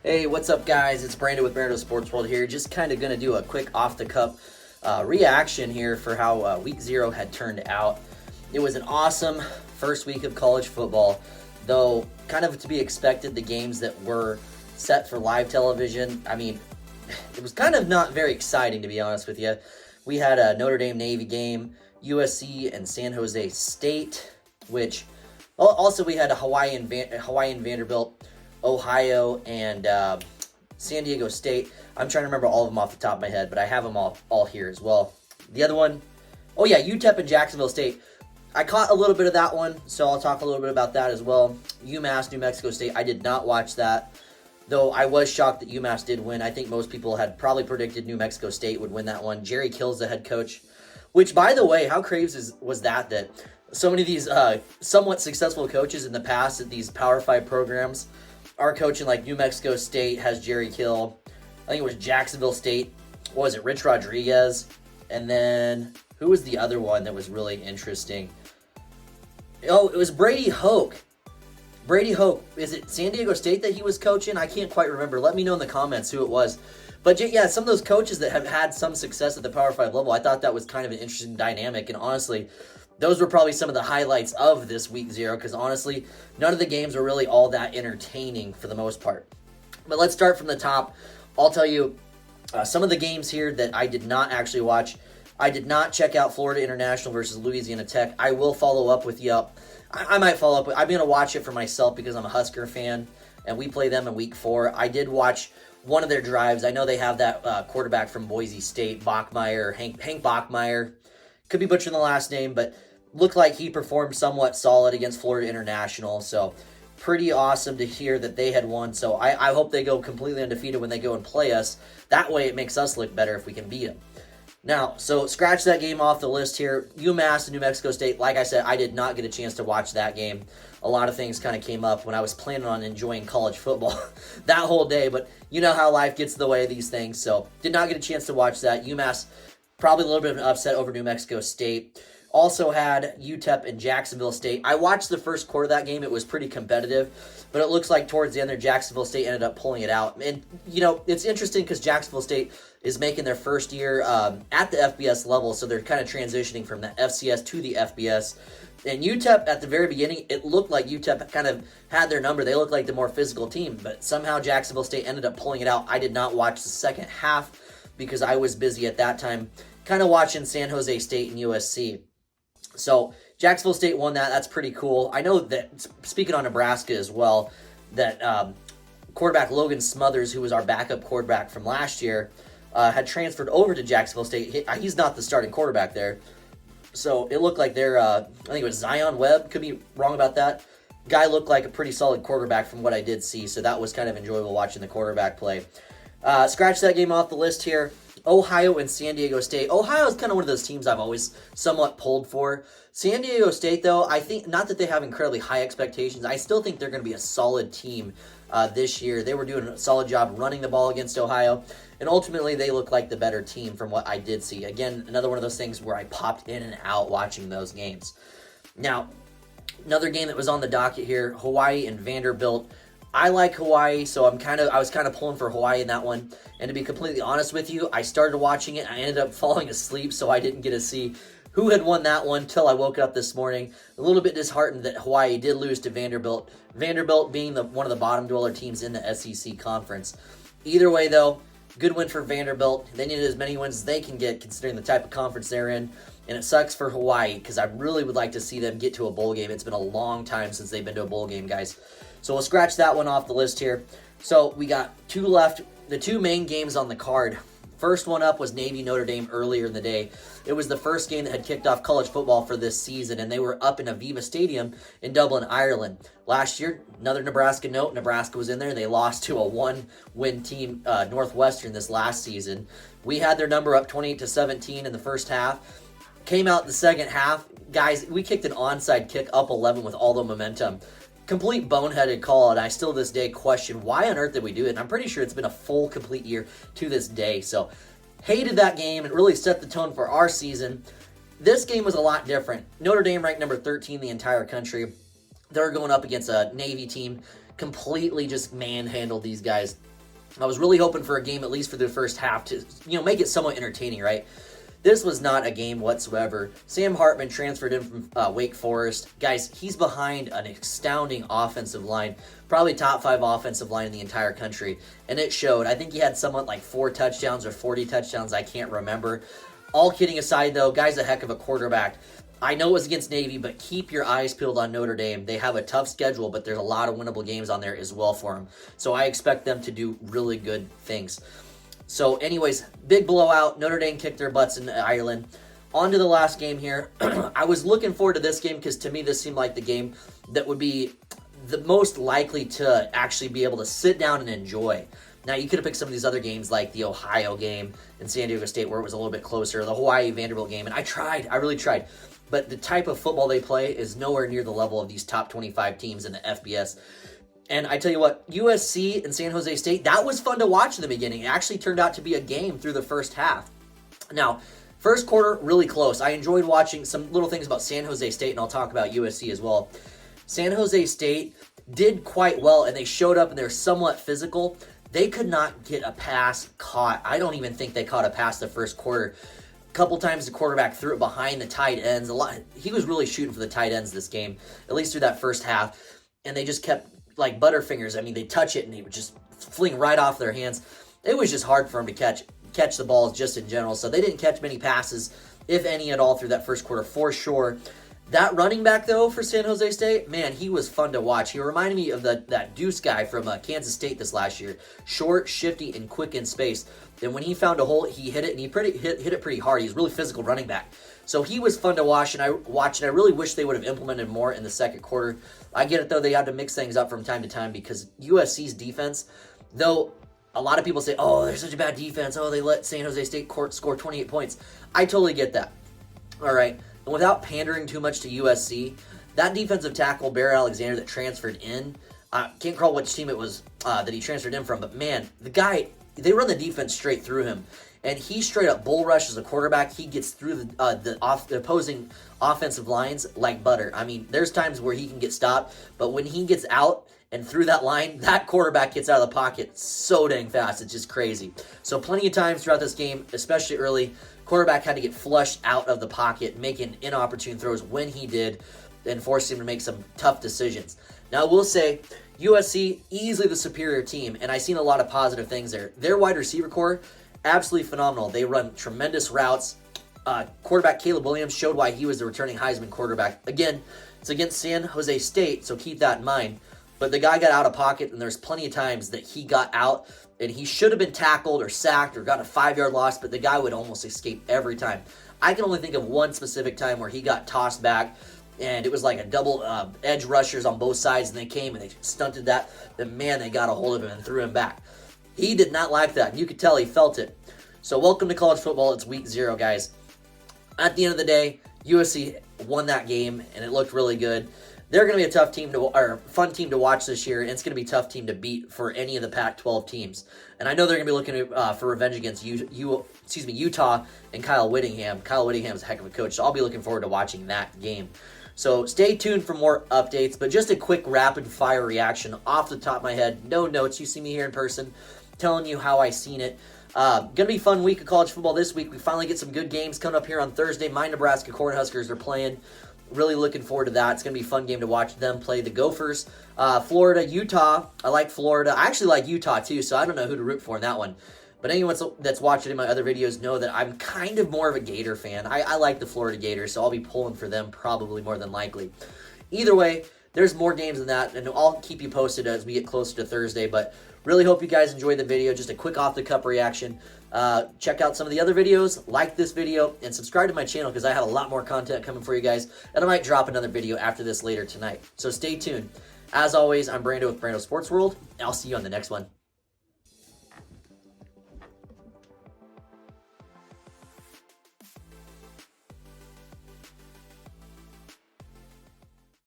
Hey, what's up, guys? It's Brandon with Brando Sports World here. Just kind of going to do a quick off-the-cup reaction here for how Week 0 had turned out. It was an awesome first week of college football, though kind of to be expected, the games that were set for live television, I mean, it was kind of not very exciting, to be honest with you. We had a Notre Dame Navy game, USC and San Jose State, which also we had a Hawaii and Vanderbilt, Ohio, and San Diego State. I'm trying to remember all of them off the top of my head, but I have them all here as well. The other one, oh yeah, UTEP and Jacksonville State. I caught a little bit of that one, so I'll talk a little bit about that as well. UMass, New Mexico State, I did not watch that, though I was shocked that UMass did win. I think most people had probably predicted New Mexico State would win that one. Jerry Kill's the head coach, which, by the way, how crazy was that so many of these somewhat successful coaches in the past at these Power 5 programs are coaching, like New Mexico State has Jerry Kill. I think it was Jacksonville State. What was it, Rich Rodriguez? And then who was the other one that was really interesting? Oh, it was Brady Hoke. Brady Hoke. Is it San Diego State that he was coaching? I can't quite remember. Let me know in the comments who it was. But yeah, some of those coaches that have had some success at the Power 5 level, I thought that was kind of an interesting dynamic. And honestly, those were probably some of the highlights of this Week 0, because honestly, none of the games were really all that entertaining for the most part. But let's start from the top. I'll tell you some of the games here that I did not actually watch. I did not check out Florida International versus Louisiana Tech. I will follow up with you. I might follow up. I'm going to watch it for myself because I'm a Husker fan, and we play them in Week 4. I did watch one of their drives. I know they have that quarterback from Boise State, Bachmeyer, Hank Bachmeyer. Could be butchering the last name, but looked like he performed somewhat solid against Florida International. So pretty awesome to hear that they had won. So I hope they go completely undefeated when they go and play us. That way it makes us look better if we can beat them. Now, so scratch that game off the list here. UMass and New Mexico State, like I said, I did not get a chance to watch that game. A lot of things kind of came up when I was planning on enjoying college football that whole day, but you know how life gets in the way of these things, so did not get a chance to watch that. UMass, probably a little bit of an upset over New Mexico State. Also had UTEP and Jacksonville State. I watched the first quarter of that game. It was pretty competitive, but it looks like towards the end there, Jacksonville State ended up pulling it out. And, you know, it's interesting because Jacksonville State is making their first year at the FBS level, so they're kind of transitioning from the FCS to the FBS. And UTEP, at the very beginning, it looked like UTEP kind of had their number. They looked like the more physical team, but somehow Jacksonville State ended up pulling it out. I did not watch the second half because I was busy at that time kind of watching San Jose State and USC. So Jacksonville State won that. That's pretty cool. I know that, speaking on Nebraska as well, that quarterback Logan Smothers, who was our backup quarterback from last year, had transferred over to Jacksonville State. He's not the starting quarterback there. So it looked like they're, I think it was Zion Webb. Could be wrong about that. Guy looked like a pretty solid quarterback from what I did see. So that was kind of enjoyable watching the quarterback play. Scratch that game off the list here. Ohio and San Diego State. Ohio is kind of one of those teams I've always somewhat pulled for. San Diego State, though, I think, not that they have incredibly high expectations, I still think they're going to be a solid team this year. They were doing a solid job running the ball against Ohio, and ultimately they look like the better team from what I did see. Again, another one of those things where I popped in and out watching those games. Now, another game that was on the docket here, Hawaii and Vanderbilt. I like Hawaii, so I was kind of pulling for Hawaii in that one. And to be completely honest with you, I started watching it. I ended up falling asleep, so I didn't get to see who had won that one till I woke up this morning. A little bit disheartened that Hawaii did lose to Vanderbilt. Vanderbilt being one of the bottom dweller teams in the SEC conference. Either way, though, good win for Vanderbilt. They needed as many wins as they can get considering the type of conference they're in. And it sucks for Hawaii because I really would like to see them get to a bowl game. It's been a long time since they've been to a bowl game, guys. So we'll scratch that one off the list here. So we got two left. The two main games on the card. First one up was Navy Notre Dame earlier in the day. It was the first game that had kicked off college football for this season, and they were up in Aviva Stadium in Dublin, Ireland. Last year, another Nebraska note, Nebraska was in there. They lost to a one-win team, Northwestern, this last season. We had their number up 28-17 in the first half. Came out the second half. Guys, we kicked an onside kick up 11 with all the momentum. Complete boneheaded call, and I still to this day question why on earth did we do it. And I'm pretty sure it's been a full, complete year to this day. So, hated that game. It really set the tone for our season. This game was a lot different. Notre Dame ranked number 13 in the entire country. They're going up against a Navy team. Completely just manhandled these guys. I was really hoping for a game, at least for the first half, to make it somewhat entertaining, right? This was not a game whatsoever. Sam Hartman transferred in from Wake Forest. Guys, he's behind an astounding offensive line, probably top 5 offensive line in the entire country, and it showed. I think he had somewhat like 4 touchdowns or 40 touchdowns. I can't remember. All kidding aside, though, guy's a heck of a quarterback. I know it was against Navy, but keep your eyes peeled on Notre Dame. They have a tough schedule, but there's a lot of winnable games on there as well for them. So I expect them to do really good things. So anyways, big blowout. Notre Dame kicked their butts in Ireland. On to the last game here. I was looking forward to this game because to me this seemed like the game that would be the most likely to actually be able to sit down and enjoy. Now, you could have picked some of these other games like the Ohio game in San Diego State where it was a little bit closer, the Hawaii-Vanderbilt game, and I really tried. But the type of football they play is nowhere near the level of these top 25 teams in the FBS. And I tell you what, USC and San Jose State, that was fun to watch in the beginning. It actually turned out to be a game through the first half. Now, first quarter, really close. I enjoyed watching some little things about San Jose State, and I'll talk about USC as well. San Jose State did quite well, and they showed up, and they're somewhat physical. They could not get a pass caught. I don't even think they caught a pass the first quarter. A couple times the quarterback threw it behind the tight ends. He was really shooting for the tight ends this game, at least through that first half, and they just kept like butterfingers. I mean, they touch it and they would just fling right off their hands. It was just hard for them to catch the balls just in general. So they didn't catch many passes, if any at all, through that first quarter for sure. That running back, though, for San Jose State, man, he was fun to watch. He reminded me of that Deuce guy from Kansas State this last year. Short, shifty, and quick in space. Then when he found a hole, he hit it, and he hit it pretty hard. He's a really physical running back. So he was fun to watch, and I really wish they would have implemented more in the second quarter. I get it, though. They had to mix things up from time to time because USC's defense, though a lot of people say, oh, they're such a bad defense. Oh, they let San Jose State score 28 points. I totally get that. All right. And without pandering too much to USC, that defensive tackle, Bear Alexander, that transferred in, can't recall which team it was that he transferred in from, but man, the guy, they run the defense straight through him. And he straight up bull rushes a quarterback. He gets through the opposing offensive lines like butter. I mean, there's times where he can get stopped, but when he gets out and through that line, that quarterback gets out of the pocket so dang fast. It's just crazy. So plenty of times throughout this game, especially early, quarterback had to get flushed out of the pocket, making inopportune throws when he did, and forced him to make some tough decisions. Now, I will say, USC, easily the superior team, and I've seen a lot of positive things there. Their wide receiver core, absolutely phenomenal. They run tremendous routes. Quarterback Caleb Williams showed why he was the returning Heisman quarterback. Again, it's against San Jose State, so keep that in mind. But the guy got out of pocket, and there's plenty of times that he got out, and he should have been tackled or sacked or got a 5-yard loss, but the guy would almost escape every time. I can only think of one specific time where he got tossed back, and it was like a double edge rushers on both sides, and they came and they stunted that. Then, man, they got a hold of him and threw him back. He did not like that. You could tell he felt it. So welcome to college football. It's week 0, guys. At the end of the day, USC won that game, and it looked really good. They're going to be a tough team fun team to watch this year, and it's going to be a tough team to beat for any of the Pac-12 teams. And I know they're going to be looking for revenge against Utah and Kyle Whittingham. Kyle Whittingham's a heck of a coach, so I'll be looking forward to watching that game. So stay tuned for more updates, but just a quick rapid-fire reaction off the top of my head. No notes. You see me here in person telling you how I seen it. Going to be a fun week of college football this week. We finally get some good games coming up here on Thursday. My Nebraska Cornhuskers are playing. Really looking forward to that. It's going to be a fun game to watch them play the Gophers. Florida, Utah. I like Florida. I actually like Utah too, so I don't know who to root for in that one. But anyone that's watched it in my other videos know that I'm kind of more of a Gator fan. I like the Florida Gators, so I'll be pulling for them probably more than likely. Either way, there's more games than that, and I'll keep you posted as we get closer to Thursday. But really hope you guys enjoyed the video. Just a quick off-the-cup reaction. Check out some of the other videos, like this video, and subscribe to my channel because I have a lot more content coming for you guys, and I might drop another video after this later tonight. So stay tuned. As always, I'm Brando with Brando Sports World, and I'll see you on the next one.